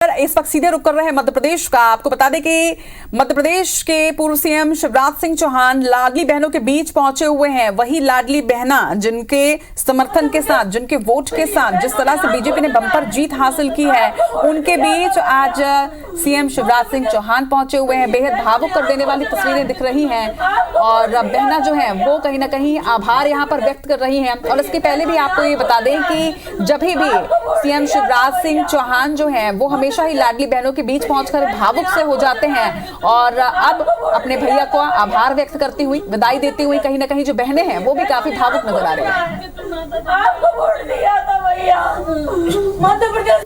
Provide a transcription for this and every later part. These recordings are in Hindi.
इस वक्त सीधे रुक कर रहे हैं मध्य प्रदेश का। आपको बता दें कि मध्य प्रदेश के पूर्व सीएम शिवराज सिंह चौहान लाडली बहनों के बीच पहुंचे हुए हैं। वही लाडली बहना जिनके समर्थन के साथ, जिनके वोट के साथ जिस तरह से बीजेपी ने बम्पर जीत हासिल की है, उनके बीच आज सीएम शिवराज सिंह चौहान पहुंचे हुए हैं। बेहद भावुक कर देने वाली तस्वीरें दिख रही हैं और बहना जो है वो कहीं ना कहीं आभार यहाँ पर व्यक्त कर रही हैं। और इसके पहले भी आपको ये बता दें कि जब भी सीएम शिवराज सिंह चौहान जो है वो हमेशा ही लाडली बहनों के बीच पहुंचकर भावुक से हो जाते हैं और अब अपने भैया को आभार व्यक्त करती हुई, विदाई देती हुई कहीं ना कहीं जो बहनें हैं वो भी काफी भावुक नजर आ रही हैं। आपको वोट दिया था भैया, मध्य प्रदेश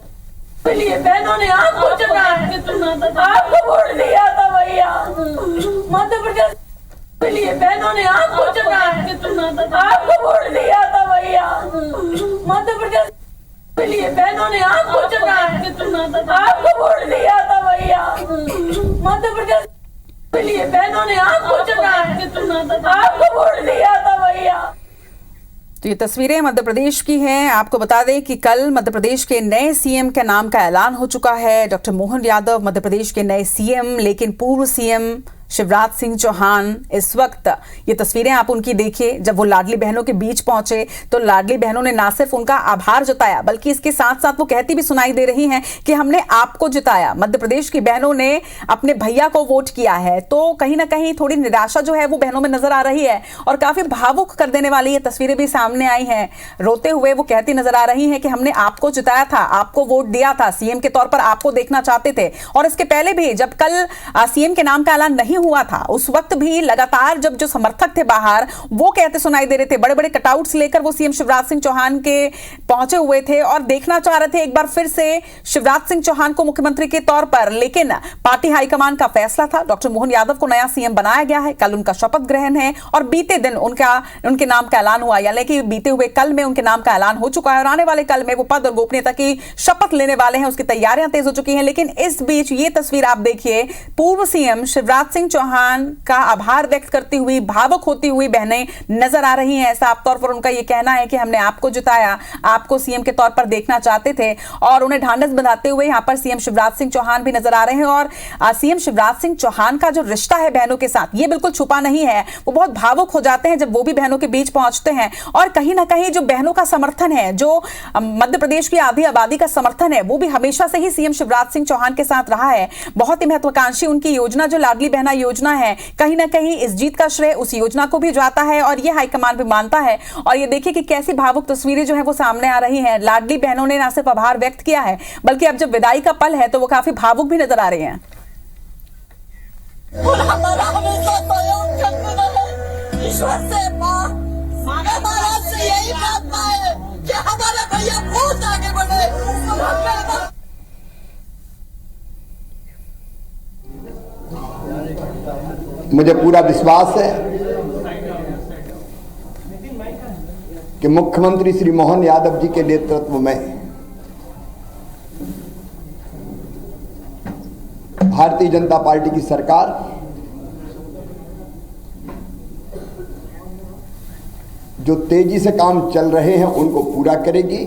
के लिए बहनों ने आपको चुना है। आपको वोट दिया था भैया, मध्य प्रदेश के लिए बहनों ने आपको चुना है। आपको वोट दिया था भैया, मध्य प्रदेश के लिए बहनों ने आपको चुना है। आपको वोट दिया था भैया, मध्य प्रदेश के लिए बहनों ने आपको चुना है। आपको वोट दिया था भैया। तो ये तस्वीरें मध्य प्रदेश की हैं। आपको बता दें कि कल मध्य प्रदेश के नए सीएम के नाम का ऐलान हो चुका है। डॉक्टर मोहन यादव मध्य प्रदेश के नए सीएम, लेकिन पूर्व सीएम शिवराज सिंह चौहान इस वक्त, ये तस्वीरें आप उनकी देखिए, जब वो लाडली बहनों के बीच पहुंचे तो लाडली बहनों ने ना सिर्फ उनका आभार जताया बल्कि इसके साथ साथ वो कहती भी सुनाई दे रही हैं कि हमने आपको जिताया, मध्य प्रदेश की बहनों ने अपने भैया को वोट किया है। तो कहीं ना कहीं थोड़ी निराशा जो है वो बहनों में नजर आ रही है और काफी भावुक कर देने वाली ये तस्वीरें भी सामने आई हैं। रोते हुए वो कहती नजर आ रही हैं कि हमने आपको जिताया था, आपको वोट दिया था, सीएम के तौर पर आपको देखना चाहते थे। और इसके पहले भी जब कल सीएम के नाम का ऐलान नहीं हुआ था उस वक्त भी लगातार जब जो समर्थक थे बाहर वो कहते सुनाई दे रहे थे, बड़े बड़े कटआउट्स लेकर वो सीएम शिवराज सिंह चौहान के पहुंचे हुए थे और देखना चाह रहे थे एक बार फिर से शिवराज सिंह चौहान को मुख्यमंत्री के तौर पर। लेकिन पार्टी हाईकमान का फैसला था, डॉक्टर मोहन यादव को नया सीएम बनाया गया है। कल उनका शपथ ग्रहण है और बीते दिन उनके नाम का ऐलान हुआ, यानी कि बीते हुए कल में उनके नाम का ऐलान हो चुका है और आने वाले कल में वो पद और गोपनीयता की शपथ लेने वाले हैं। उसकी तैयारियां तेज हो चुकी हैं। लेकिन इस बीच ये तस्वीर आप देखिए, पूर्व सीएम शिवराज सिंह चौहान का आभार व्यक्त करती हुई, भावुक होती हुई बहनें नजर आ रही हैं। साफ तौर पर उनका यह कहना है कि हमने आपको जिताया, आपको सीएम के तौर पर देखना चाहते थे और उन्हें ढांढस बंधाते हुए यहां पर सीएम शिवराज सिंह चौहान भी नजर आ रहे हैं। और सीएम शिवराज सिंह चौहान का जो रिश्ता है बहनों के साथ ये बिल्कुल छुपा नहीं है। वो बहुत भावुक हो जाते हैं जब वो भी बहनों के बीच पहुंचते हैं और कहीं ना कहीं जो बहनों का समर्थन है, जो मध्य प्रदेश की आधी आबादी का समर्थन है, वो भी हमेशा से ही सीएम शिवराज सिंह चौहान के साथ रहा है। बहुत ही महत्वाकांक्षी उनकी योजना जो लाडली बहना योजना है, कहीं ना कहीं इस जीत का श्रेय उस योजना को भी जाता है और ये हाईकमान भी मानता है। और ये देखिए कि कैसी भावुक तस्वीरें जो है वो सामने आ रही हैं। लाडली बहनों ने ना सिर्फ आभार व्यक्त किया है बल्कि अब जब विदाई का पल है तो वो काफी भावुक भी नजर आ रही हैं। हमारा हमेशा सहयोग करते रहे, ईश्वर से मां महाराज से यही प्रार्थना है कि हमारे भैया बहुत आगे बढ़े। मुझे पूरा विश्वास है कि मुख्यमंत्री श्री मोहन यादव जी के नेतृत्व में भारतीय जनता पार्टी की सरकार जो तेजी से काम चल रहे हैं उनको पूरा करेगी,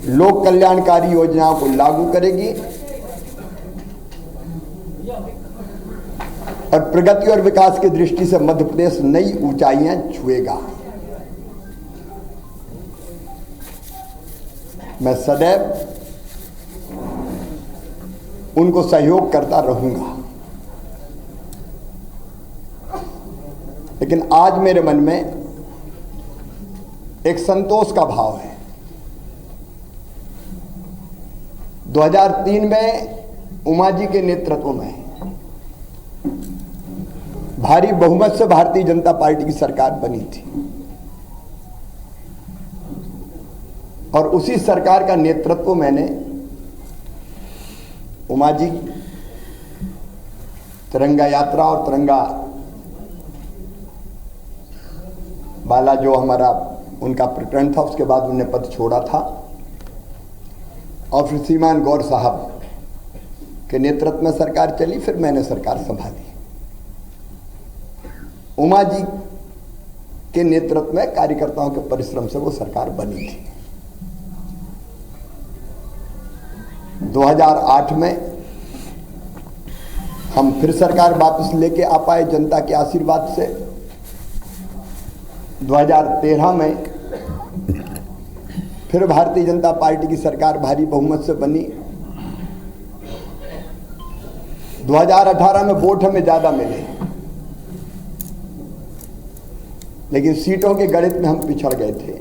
लोक कल्याणकारी योजनाओं को लागू करेगी और प्रगति और विकास की दृष्टि से मध्य प्रदेश नई ऊंचाइयां छुएगा। मैं सदैव उनको सहयोग करता रहूंगा। लेकिन आज मेरे मन में एक संतोष का भाव है। 2003 में उमा जी के नेतृत्व में भारी बहुमत से भारतीय जनता पार्टी की सरकार बनी थी और उसी सरकार का नेतृत्व मैंने उमा जी तिरंगा यात्रा और तिरंगा वाला जो हमारा उनका प्रकरण था उसके बाद उन्होंने पद छोड़ा था और फिर श्रीमान गौर साहब के नेतृत्व में सरकार चली, फिर मैंने सरकार संभाली। उमा जी के नेतृत्व में कार्यकर्ताओं के परिश्रम से वो सरकार बनी थी। 2008 में हम फिर सरकार वापस लेके आ पाए जनता के आशीर्वाद से। 2013 में फिर भारतीय जनता पार्टी की सरकार भारी बहुमत से बनी। 2018 में वोट हमें ज्यादा मिले, लेकिन सीटों के गणित में हम पिछड़ गए थे।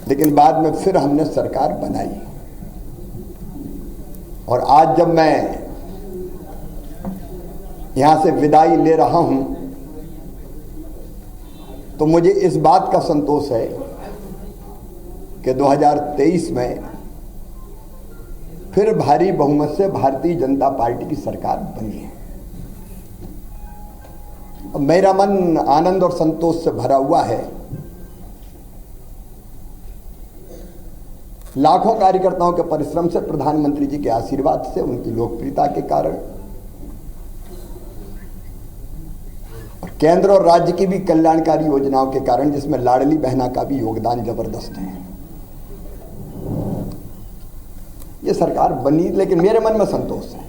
लेकिन बाद में फिर हमने सरकार बनाई, और आज जब मैं यहां से विदाई ले रहा हूं तो मुझे इस बात का संतोष है कि 2023 में फिर भारी बहुमत से भारतीय जनता पार्टी की सरकार बनी है। मेरा मन आनंद और संतोष से भरा हुआ है। लाखों कार्यकर्ताओं के परिश्रम से, प्रधानमंत्री जी के आशीर्वाद से, उनकी लोकप्रियता के कारण, और केंद्र और राज्य की भी कल्याणकारी योजनाओं के कारण, जिसमें लाडली बहना का भी योगदान जबरदस्त है, ये सरकार बनी। लेकिन मेरे मन में संतोष है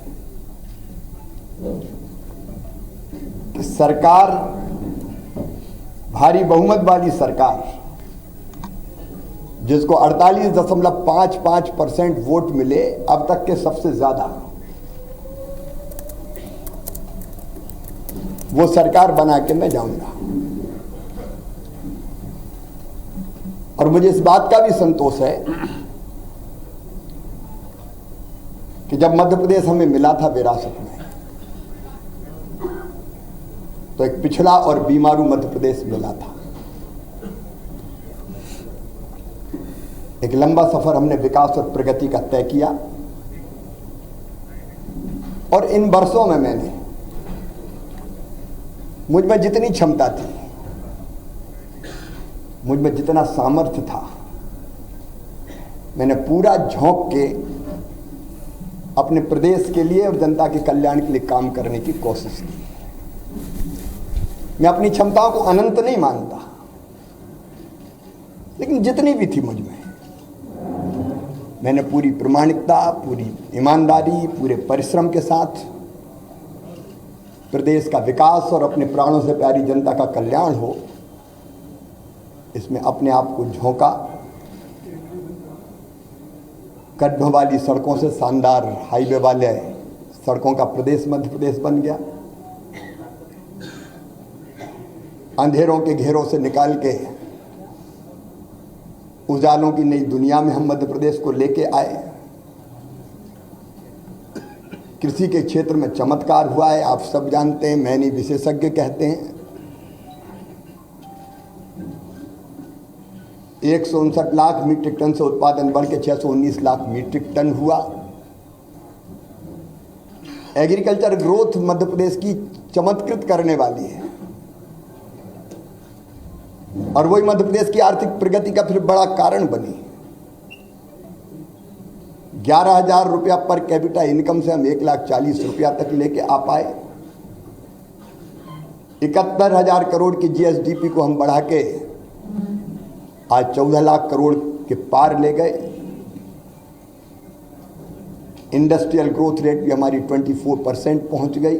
कि सरकार, भारी बहुमत वाली सरकार, जिसको 48.55% वोट मिले, अब तक के सबसे ज्यादा, वो सरकार बना के मैं जाऊंगा। और मुझे इस बात का भी संतोष है कि जब मध्य प्रदेश हमें मिला था विरासत में, तो एक पिछड़ा और बीमारू मध्य प्रदेश मिला था। एक लंबा सफर हमने विकास और प्रगति का तय किया, और इन वर्षों में मैंने, मुझ में जितनी क्षमता थी, मुझ में जितना सामर्थ्य था, मैंने पूरा झोंक के अपने प्रदेश के लिए और जनता के कल्याण के लिए काम करने की कोशिश की। मैं अपनी क्षमताओं को अनंत नहीं मानता, लेकिन जितनी भी थी मुझ में, मैंने पूरी प्रामाणिकता, पूरी ईमानदारी, पूरे परिश्रम के साथ प्रदेश का विकास और अपने प्राणों से प्यारी जनता का कल्याण हो, इसमें अपने आप को झोंका। गड्ढों वाली सड़कों से शानदार हाईवे वाले सड़कों का प्रदेश मध्य प्रदेश बन गया। अंधेरों के घेरों से निकाल के उजालों की नई दुनिया में हम मध्य प्रदेश को लेके आए। कृषि के क्षेत्र में चमत्कार हुआ है, आप सब जानते हैं, मैं नहीं विशेषज्ञ कहते हैं। 159 लाख मीट्रिक टन से उत्पादन बढ़ के 619 लाख मीट्रिक टन हुआ। एग्रीकल्चर ग्रोथ मध्य प्रदेश की चमत्कृत करने वाली है, और वही मध्य प्रदेश की आर्थिक प्रगति का फिर बड़ा कारण बनी। 11,000 रुपया पर कैपिटा इनकम से हम 1,40,000 रुपया तक लेके आ पाए। 71,000 करोड़ की जीएसडीपी को हम बढ़ा के आज 14 लाख करोड़ के पार ले गए। इंडस्ट्रियल ग्रोथ रेट भी हमारी 24% पहुंच गई।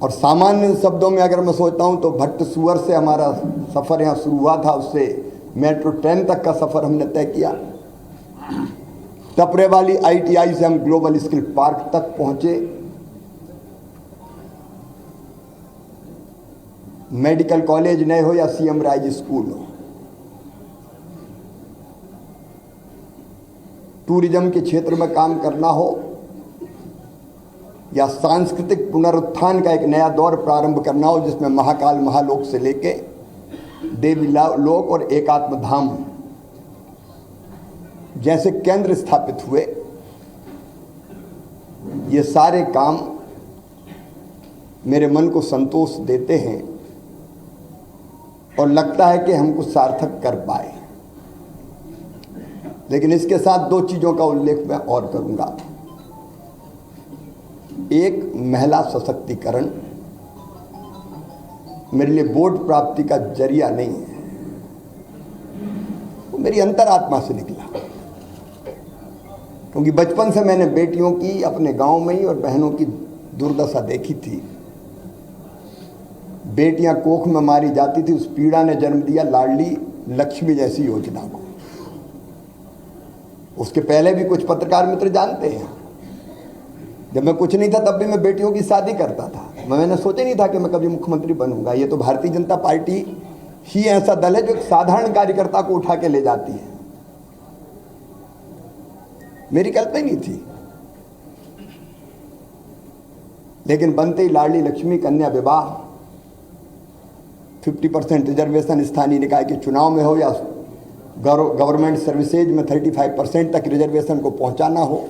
और सामान्य शब्दों में अगर मैं सोचता हूं तो भट्ट सुअर से हमारा सफर यहां शुरू हुआ था, उससे मेट्रो ट्रेन तक का सफर हमने तय किया। टपरे वाली आईटीआई से हम ग्लोबल स्किल पार्क तक पहुंचे। मेडिकल कॉलेज नए हो या सीएम राइज स्कूल हो, टूरिज्म के क्षेत्र में काम करना हो, या सांस्कृतिक पुनरुत्थान का एक नया दौर प्रारंभ करना हो, जिसमें महाकाल महालोक से लेके देवी लोक और एकात्म धाम जैसे केंद्र स्थापित हुए, ये सारे काम मेरे मन को संतोष देते हैं और लगता है कि हम कुछ सार्थक कर पाए। लेकिन इसके साथ दो चीजों का उल्लेख मैं और करूंगा। एक, महिला सशक्तिकरण मेरे लिए वोट प्राप्ति का जरिया नहीं है। मेरी अंतरात्मा से निकला, क्योंकि बचपन से मैंने बेटियों की अपने गांव में ही और बहनों की दुर्दशा देखी थी। बेटियां कोख में मारी जाती थी, उस पीड़ा ने जन्म दिया लाडली लक्ष्मी जैसी योजना को। उसके पहले भी कुछ पत्रकार मित्र जानते हैं, जब मैं कुछ नहीं था तब भी मैं बेटियों की शादी करता था। मैंने सोचा नहीं था कि मैं कभी मुख्यमंत्री बनूंगा। ये तो भारतीय जनता पार्टी ही ऐसा दल है जो एक साधारण कार्यकर्ता को उठा के ले जाती है। मेरी कल्पना ही नहीं थी, लेकिन बनते ही लाडली लक्ष्मी कन्या विवाह, 50% रिजर्वेशन स्थानीय निकाय के चुनाव में हो या गवर्नमेंट सर्विसेज में 35% तक रिजर्वेशन को पहुंचाना हो,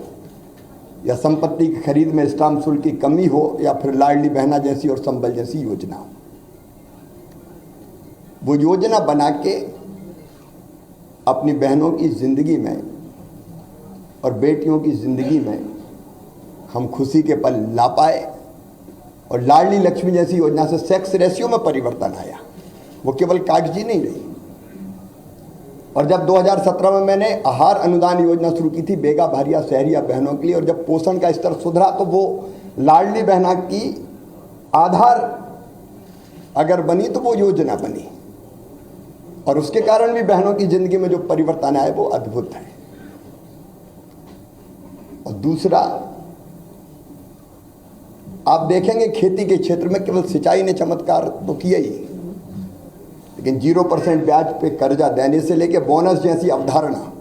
या संपत्ति की खरीद में स्टाम्प शुल्क की कमी हो, या फिर लाडली बहना जैसी और संबल जैसी योजना हो। वो योजना बना के अपनी बहनों की जिंदगी में और बेटियों की जिंदगी में हम खुशी के पल ला पाए। और लाडली लक्ष्मी जैसी योजना से सेक्स रेशियो में परिवर्तन आया, वो केवल कागजी नहीं रही। और जब 2017 में मैंने आहार अनुदान योजना शुरू की थी बेगा भारिया शहरिया बहनों के लिए, और जब पोषण का स्तर सुधरा तो वो लाडली बहना की आधार अगर बनी तो वो योजना बनी, और उसके कारण भी बहनों की जिंदगी में जो परिवर्तन आए वो अद्भुत है। और दूसरा, आप देखेंगे खेती के क्षेत्र में केवल सिंचाई ने चमत्कार तो किया ही, लेकिन 0% ब्याज पे कर्जा देने से लेके बोनस जैसी अवधारणा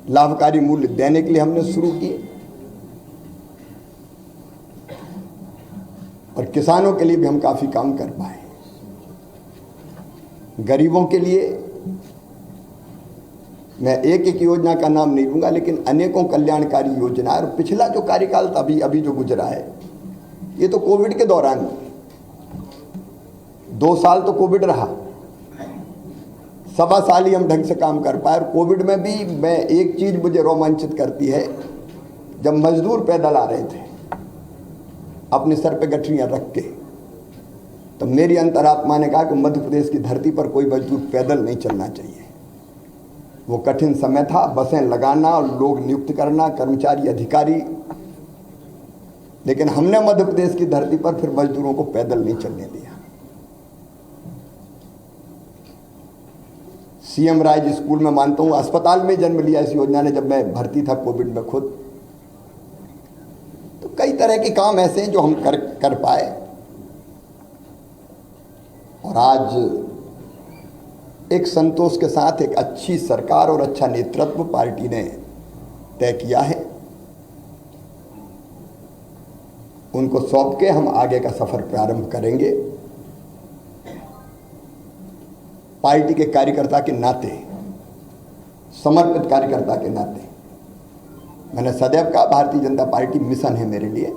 लाभकारी मूल्य देने के लिए हमने शुरू किए। और किसानों के लिए भी हम काफी काम कर पाए। गरीबों के लिए मैं एक एक योजना का नाम नहीं लूंगा, लेकिन अनेकों कल्याणकारी योजना। और पिछला जो कार्यकाल था अभी जो गुजरा है, ये तो कोविड के दौरान 2 साल तो कोविड रहा, 1.25 साल ही हम ढंग से काम कर पाए। और कोविड में भी मैं एक चीज मुझे रोमांचित करती है, जब मजदूर पैदल आ रहे थे अपने सर पे गठरियां रख के, तो मेरी अंतरात्मा ने कहा कि मध्य प्रदेश की धरती पर कोई मजदूर पैदल नहीं चलना चाहिए। वो कठिन समय था, बसें लगाना और लोग नियुक्त करना, कर्मचारी अधिकारी, लेकिन हमने मध्य प्रदेश की धरती पर फिर मजदूरों को पैदल नहीं चलने दिया। सीएम राज स्कूल में मानता हूं अस्पताल में जन्म लिया इस योजना ने, जब मैं भर्ती था कोविड में खुद। तो कई तरह के काम ऐसे हैं जो हम कर पाए। और आज एक संतोष के साथ एक अच्छी सरकार और अच्छा नेतृत्व पार्टी ने तय किया है, उनको सौंप के हम आगे का सफर प्रारंभ करेंगे। पार्टी के कार्यकर्ता के नाते, समर्पित कार्यकर्ता के नाते, मैंने सदैव कहा भारतीय जनता पार्टी मिशन है मेरे लिए,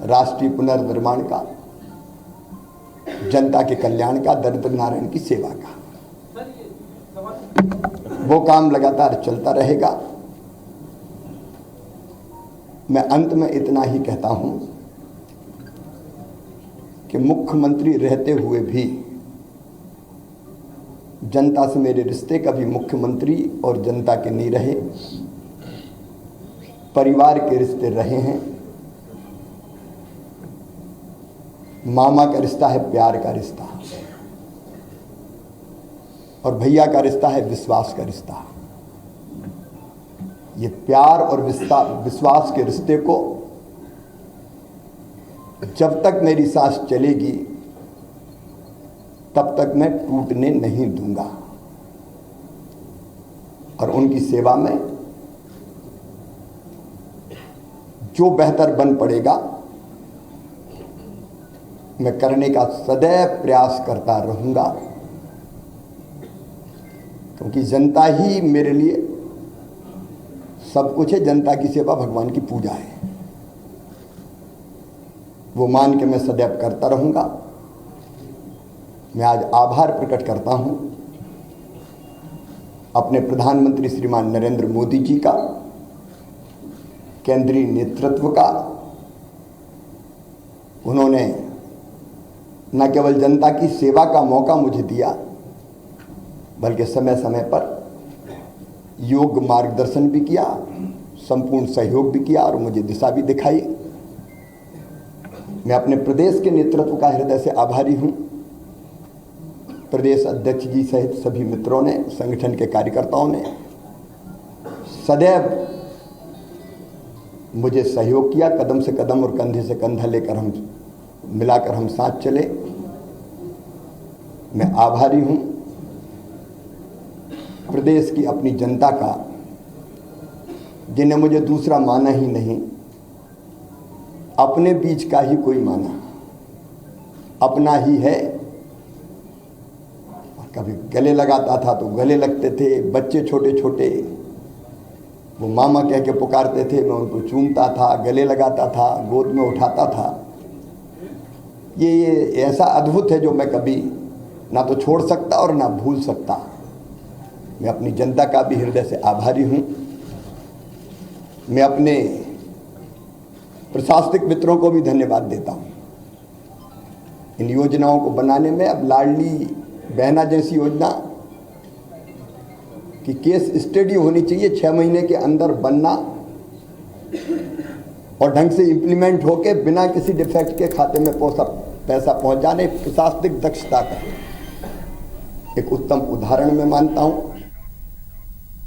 राष्ट्रीय पुनर्निर्माण का, जनता के कल्याण का, दरिद्र नारायण की सेवा का। वो काम लगातार चलता रहेगा। मैं अंत में इतना ही कहता हूं कि मुख्यमंत्री रहते हुए भी जनता से मेरे रिश्ते कभी मुख्यमंत्री और जनता के नहीं रहे, परिवार के रिश्ते रहे हैं। मामा का रिश्ता है प्यार का रिश्ता, और भैया का रिश्ता है विश्वास का रिश्ता। ये प्यार और विश्वास के रिश्ते को जब तक मेरी सांस चलेगी तब तक मैं टूटने नहीं दूंगा। और उनकी सेवा में जो बेहतर बन पड़ेगा मैं करने का सदैव प्रयास करता रहूंगा, क्योंकि जनता ही मेरे लिए सब कुछ है। जनता की सेवा भगवान की पूजा है, वो मान के मैं सदैव करता रहूंगा। मैं आज आभार प्रकट करता हूं अपने प्रधानमंत्री श्रीमान नरेंद्र मोदी जी का, केंद्रीय नेतृत्व का। उन्होंने न केवल जनता की सेवा का मौका मुझे दिया, बल्कि समय समय पर योग्य मार्गदर्शन भी किया, संपूर्ण सहयोग भी किया और मुझे दिशा भी दिखाई। मैं अपने प्रदेश के नेतृत्व का हृदय से आभारी हूं। प्रदेश अध्यक्ष जी सहित सभी मित्रों ने, संगठन के कार्यकर्ताओं ने सदैव मुझे सहयोग किया। कदम से कदम और कंधे से कंधा लेकर हम मिलाकर हम साथ चले। मैं आभारी हूं प्रदेश की अपनी जनता का, जिन्हें मुझे दूसरा माना ही नहीं, अपने बीच का ही कोई माना, अपना ही है। कभी गले लगाता था तो गले लगते थे, बच्चे छोटे छोटे वो मामा कह के पुकारते थे, मैं उनको चूमता था, गले लगाता था, गोद में उठाता था। ये ऐसा अद्भुत है जो मैं कभी ना तो छोड़ सकता और ना भूल सकता। मैं अपनी जनता का भी हृदय से आभारी हूँ। मैं अपने प्रशासनिक मित्रों को भी धन्यवाद देता हूँ इन योजनाओं को बनाने में। अब लाडली बहना जैसी योजना की केस स्टडी होनी चाहिए, 6 महीने के अंदर बनना और ढंग से इम्प्लीमेंट होके बिना किसी डिफेक्ट के खाते में पैसा पहुंच जाने, प्रशासनिक दक्षता का एक उत्तम उदाहरण मैं मानता हूं।